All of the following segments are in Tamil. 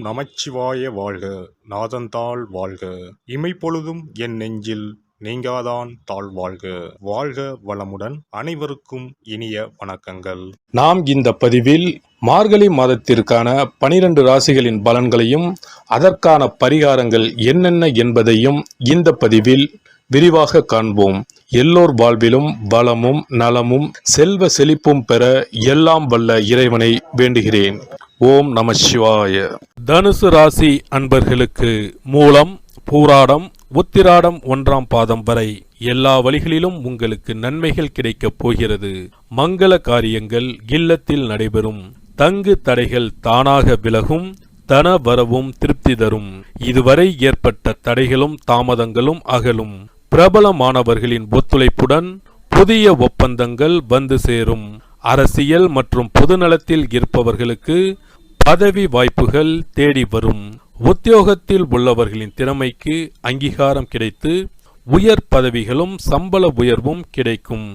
நமச்சிவாய வாழ்க. நாதந்தாள் வாழ்க. இமைப்பொழுதும் என் நெஞ்சில் நீங்காதான் தாழ் வாழ்க. வாழ்க வளமுடன். அனைவருக்கும் இனிய வணக்கங்கள். நாம் இந்த பதிவில் மார்கழி மாதத்திற்கான 12 ராசிகளின் பலன்களையும் அதற்கான பரிகாரங்கள் என்னென்ன என்பதையும் இந்த பதிவில் விரிவாக காண்போம். எல்லோர் வாழ்விலும் வளமும் நலமும் செல்வ செழிப்பும் பெற எல்லாம் வல்ல இறைவனை வேண்டுகிறேன். ஓம் நம சிவாய. தனுசு ராசி அன்பர்களுக்கு மூலம், பூராடம், உத்திராடம் 1ஆம் பாதம் வரை எல்லா வழிகளிலும் உங்களுக்கு நன்மைகள் கிடைக்கப் போகிறது. மங்கள காரியங்கள் இல்லத்தில் நடைபெறும். தங்கு தடைகள் தானாக விலகும். தன வரவும் திருப்தி தரும். இதுவரை ஏற்பட்ட தடைகளும் தாமதங்களும் அகலும். பிரபலமானவர்களின் ஒத்துழைப்புடன் புதிய ஒப்பந்தங்கள் வந்து சேரும். அரசியல் மற்றும் பொதுநலத்தில் இருப்பவர்களுக்கு பதவி வாய்ப்புகள் தேடி வரும். உத்தியோகத்தில் உள்ளவர்களின் திறமைக்கு அங்கீகாரம் கிடைத்து உயர் பதவிகளும் சம்பள உயர்வும் கிடைக்கும்.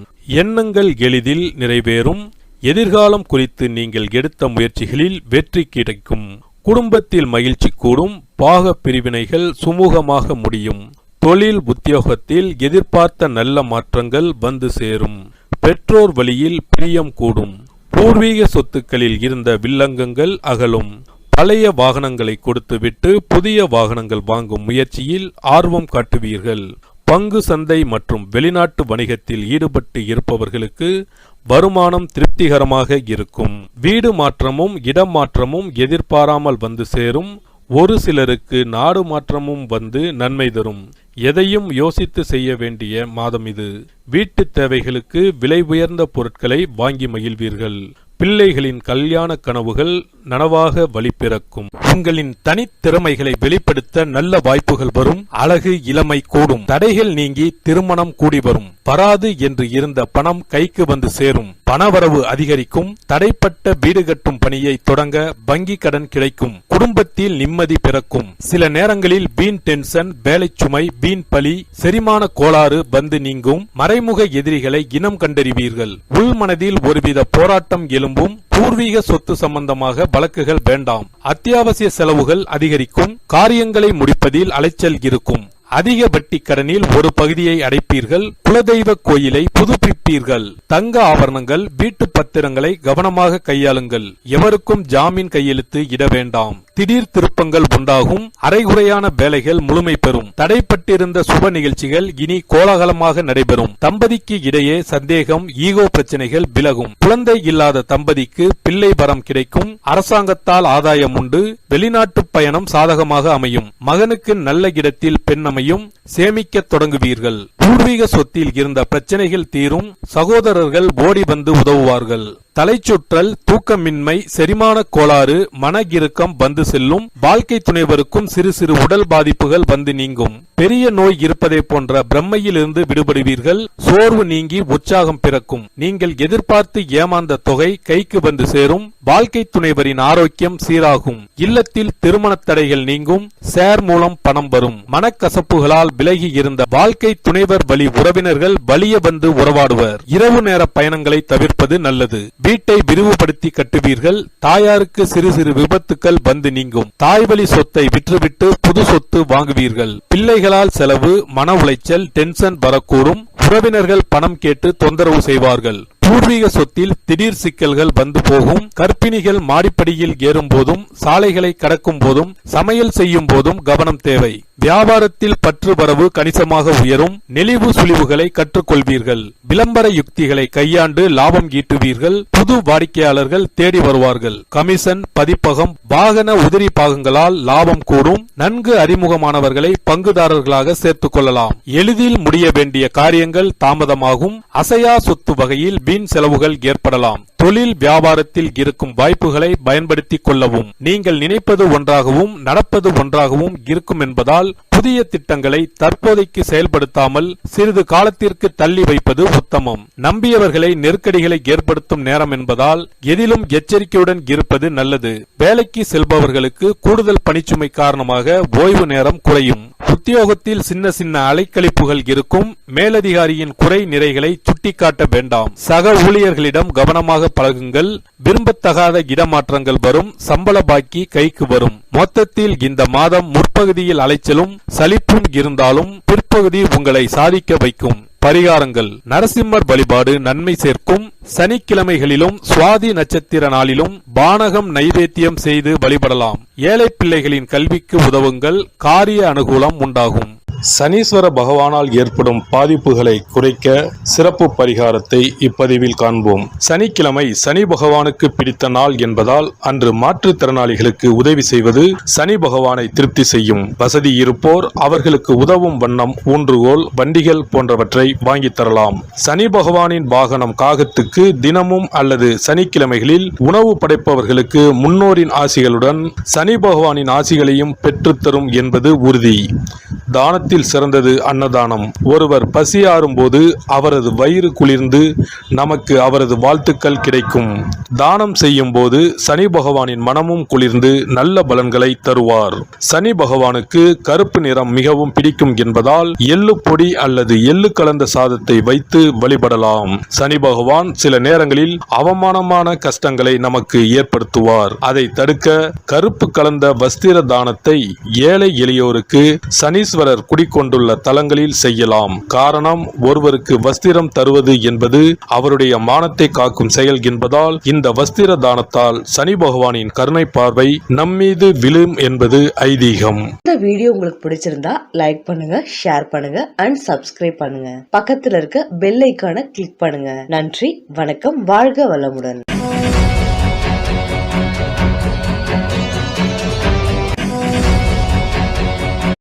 எண்ணங்கள் எளிதில் நிறைவேறும். எதிர்காலம் குறித்து நீங்கள் எடுத்த முயற்சிகளில் வெற்றி கிடைக்கும். குடும்பத்தில் மகிழ்ச்சி கூடும். பாக பிரிவினைகள் சுமூகமாக முடியும். தொழில் உத்தியோகத்தில் எதிர்பார்த்த நல்ல மாற்றங்கள் வந்து சேரும். பெற்றோர் வழியில் பிரியம் கூடும். பூர்வீக சொத்துக்களில் இருந்த வில்லங்கங்கள் அகலும். பழைய வாகனங்களை கொடுத்துவிட்டு புதிய வாகனங்கள் வாங்கும் முயற்சியில் ஆர்வம் காட்டுவீர்கள். பங்கு சந்தை மற்றும் வெளிநாட்டு வணிகத்தில் ஈடுபட்டு இருப்பவர்களுக்கு வருமானம் திருப்திகரமாக இருக்கும். வீடு மாற்றமும் இடம் மாற்றமும் எதிர்பாராமல் வந்து சேரும். ஒரு சிலருக்கு நாடு மாற்றமும் வந்து நன்மை தரும். எதையும் யோசித்து செய்ய வேண்டிய மாதம் இது. வீட்டு தேவைகளுக்கு விலை உயர்ந்த பொருட்களை வாங்கி மகிழ்வீர்கள். பிள்ளைகளின் கல்யாண கனவுகள் நனவாக வழிபிறக்கும். உங்களின் தனித்திறமைகளை வெளிப்படுத்த நல்ல வாய்ப்புகள் வரும். அழகு இளமை கூடும். தடைகள் நீங்கி திருமணம் கூடி வரும். வராது என்று இருந்த பணம் கைக்கு வந்து சேரும். பணவரவு அதிகரிக்கும். தடைப்பட்ட வீடு கட்டும் பணியை தொடங்க வங்கி கடன் கிடைக்கும். குடும்பத்தில் நிம்மதி பிறக்கும். சில நேரங்களில் வீண் டென்ஷன், வேலை சுமை, வீண் பழி, செரிமான கோளாறு வந்து நீங்கும். மறைமுக எதிரிகளை இனம் கண்டறிவீர்கள். உள்மனதில் ஒருவித போராட்டம் எழும்பும். பூர்வீக சொத்து சம்பந்தமாக வழக்குகள் வேண்டாம். அத்தியாவசிய செலவுகள் அதிகரிக்கும். காரியங்களை முடிப்பதில் அலைச்சல் இருக்கும். அதிக வட்டி கடனில் ஒரு பகுதியை அடைப்பீர்கள். குலதெய்வ கோயிலை புதுப்பிப்பீர்கள். தங்க ஆபரணங்கள், வீட்டு பத்திரங்களை கவனமாக கையாளுங்கள். எவருக்கும் ஜாமீன் கையெழுத்து இட வேண்டாம். திடீர் திருப்பங்கள் உண்டாகும். அரைகுறையான வேலைகள் முழுமை பெறும். தடைப்பட்டிருந்த சுப நிகழ்ச்சிகள் இனி கோலாகலமாக நடைபெறும். தம்பதிக்கு இடையே சந்தேகம், ஈகோ பிரச்சனைகள் விலகும். குழந்தை இல்லாத தம்பதிக்கு பிள்ளை வரம் கிடைக்கும். அரசாங்கத்தால் ஆதாயம் உண்டு. வெளிநாட்டு பயணம் சாதகமாக அமையும். மகனுக்கு நல்ல இடத்தில் பெண் அமையும். சேமிக்க தொடங்குவீர்கள். பூர்வீக சொத்தில் இருந்த பிரச்சனைகள் தீரும். சகோதரர்கள் ஓடி வந்து உதவுவார்கள். தலைச்சுற்றல், தூக்கமின்மை, செரிமான கோளாறு, மன இறுக்கம் வந்து செல்லும். வாழ்க்கை துணைவருக்கும் சிறு சிறு உடல் பாதிப்புகள் வந்து நீங்கும். பெரிய நோய் இருப்பதை போன்ற பிரம்மையிலிருந்து விடுபடுவீர்கள். சோர்வு நீங்கி உற்சாகம் பிறக்கும். நீங்கள் எதிர்பார்த்து ஏமாந்த தொகை கைக்கு வந்து சேரும். வாழ்க்கை துணைவரின் ஆரோக்கியம் சீராகும். இல்லத்தில் திருமண தடைகள் நீங்கும். ஷேர் மூலம் பணம் வரும். மனக்கசப்புகளால் விலகி இருந்த வாழ்க்கை துணைவர் வழி உறவினர்கள் வலிய வந்து உறவாடுவர். இரவு நேர பயணங்களை தவிர்ப்பது நல்லது. வீட்டை விரிவுபடுத்தி கட்டுவீர்கள். தாயாருக்கு சிறு சிறு விபத்துக்கள் வந்து நீங்கும். தாய்வழி சொத்தை விற்றுவிட்டு புது சொத்து வாங்குவீர்கள். பிள்ளைகளால் செலவு, மன உளைச்சல், டென்ஷன் வரக்கூடும். உறவினர்கள் பணம் கேட்டு தொந்தரவு செய்வார்கள். பூர்வீக சொத்தில் திடீர் சிக்கல்கள் வந்து போகும். கர்ப்பிணிகள் மாடிப்படியில் ஏறும் போதும், சாலைகளை கடக்கும் போதும், சமையல் செய்யும் போதும் கவனம் தேவை. வியாபாரத்தில் பற்று வரவு கணிசமாக உயரும். நெளிவு சுழிவுகளை கற்றுக்கொள்வீர்கள். விளம்பர யுக்திகளை கையாண்டு லாபம் ஈட்டுவீர்கள். புது வாடிக்கையாளர்கள் தேடி வருவார்கள். கமிஷன், பதிப்பகம், வாகன உதிரி பாகங்களால் லாபம் கூடும். நன்கு அறிமுகமானவர்களை பங்குதாரர்களாக சேர்த்துக் கொள்ளலாம். எளிதில் முடிய வேண்டிய காரியங்கள் தாமதமாகும். அசையா சொத்து வகையில் வீண் செலவுகள் ஏற்படலாம். தொழில் வியாபாரத்தில் இருக்கும் வாய்ப்புகளை பயன்படுத்திக் கொள்ளவும். நீங்கள் நினைப்பது ஒன்றாகவும் நடப்பது ஒன்றாகவும் இருக்கும் என்பதால் புதிய திட்டங்களை தற்போதைக்கு செயல்படுத்தாமல் சிறிது காலத்திற்கு தள்ளி வைப்பது உத்தமம். நம்பியவர்களை நெருக்கடிகளை ஏற்படுத்தும் நேரம் என்பதால் எதிலும் எச்சரிக்கையுடன் இருப்பது நல்லது. வேலைக்கு செல்பவர்களுக்கு கூடுதல் பணிச்சுமை காரணமாக ஓய்வு நேரம் குறையும். உத்தியோகத்தில் சின்ன சின்ன அலைக்கழிப்புகள் இருக்கும். மேலதிகாரியின் குறை நிறைகளை சுட்டிக்காட்ட வேண்டாம். சக ஊழியர்களிடம் கவனமாக பழகுங்கள். விரும்பத்தகாத இடமாற்றங்கள் வரும். சம்பள பாக்கி கைக்கு வரும். மொத்தத்தில் இந்த மாதம் முற்பகுதியில் அலைச்சலும் சலிப்பும் இருந்தாலும் பிற்பகுதி உங்களை சாதிக்க வைக்கும். பரிகாரங்கள்: நரசிம்மர் வழிபாடு நன்மை சேர்க்கும். சனிக்கிழமைகளிலும் சுவாதி நட்சத்திர நாளிலும் பானகம் நைவேத்தியம் செய்து வழிபடலாம். ஏழை பிள்ளைகளின் கல்விக்கு உதவுங்கள். காரிய அனுகூலம் உண்டாகும். சனீஸ்வர பகவானால் ஏற்படும் பாதிப்புகளை குறைக்க சிறப்பு பரிகாரத்தை இப்பதிவில் காண்போம். சனிக்கிழமை சனி பகவானுக்கு பிடித்த நாள் என்பதால் அன்று மாற்றுத்திறனாளிகளுக்கு உதவி செய்வது சனி பகவானை திருப்தி செய்யும். வசதி இருப்போர் அவர்களுக்கு உதவும் வண்ணம் ஊன்றுகோல், வண்டிகள் போன்றவற்றை வாங்கித் தரலாம். சனி பகவானின் வாகனம் காகத்துக்கு தினமும் அல்லது சனிக்கிழமைகளில் உணவு படைப்பவர்களுக்கு முன்னோரின் ஆசிகளுடன் சனி பகவானின் ஆசிகளையும் பெற்றுத்தரும் என்பது உறுதி. தானத்தில் சிறந்தது அன்னதானம். ஒருவர் பசியாறும் போது அவரது வயிறு குளிர்ந்து நமக்கு அவரது வாழ்த்துக்கள் கிடைக்கும். தானம் செய்யும் போது சனி பகவானின் மனமும் குளிர்ந்து நல்ல பலன்களை தருவார். சனி பகவானுக்கு கருப்பு நிறம் மிகவும் பிடிக்கும் என்பதால் எள்ளு பொடி அல்லது எள்ளு கலந்த சாதத்தை வைத்து வழிபடலாம். சனி பகவான் சில நேரங்களில் அவமானமான கஷ்டங்களை நமக்கு ஏற்படுத்துவார். அதை தடுக்க கருப்பு கலந்த வஸ்திர தானத்தை ஏழை எளியோருக்கு சனீஸ்வரர் குடிக்கொண்டுள்ள தலங்களில் செய்யலாம். காரணம், ஒருவருக்கு வஸ்திரம் தருவது என்பது அவருடைய மானத்தை காக்கும் செயல் என்பதால் இந்த வஸ்திர தானத்தால் சனி பகவானின் கருணை பார்வை நம்மீது விழும் என்பது ஐதீகம். இந்த வீடியோ உங்களுக்கு பிடிச்சிருந்தா லைக் பண்ணுங்க, ஷேர் பண்ணுங்க அண்ட் சப்ஸ்கிரைப் பண்ணுங்க. பக்கத்துல இருக்க பெல் ஐகானை கிளிக் பண்ணுங்க. நன்றி, வணக்கம், வாழ்க வளமுடன்.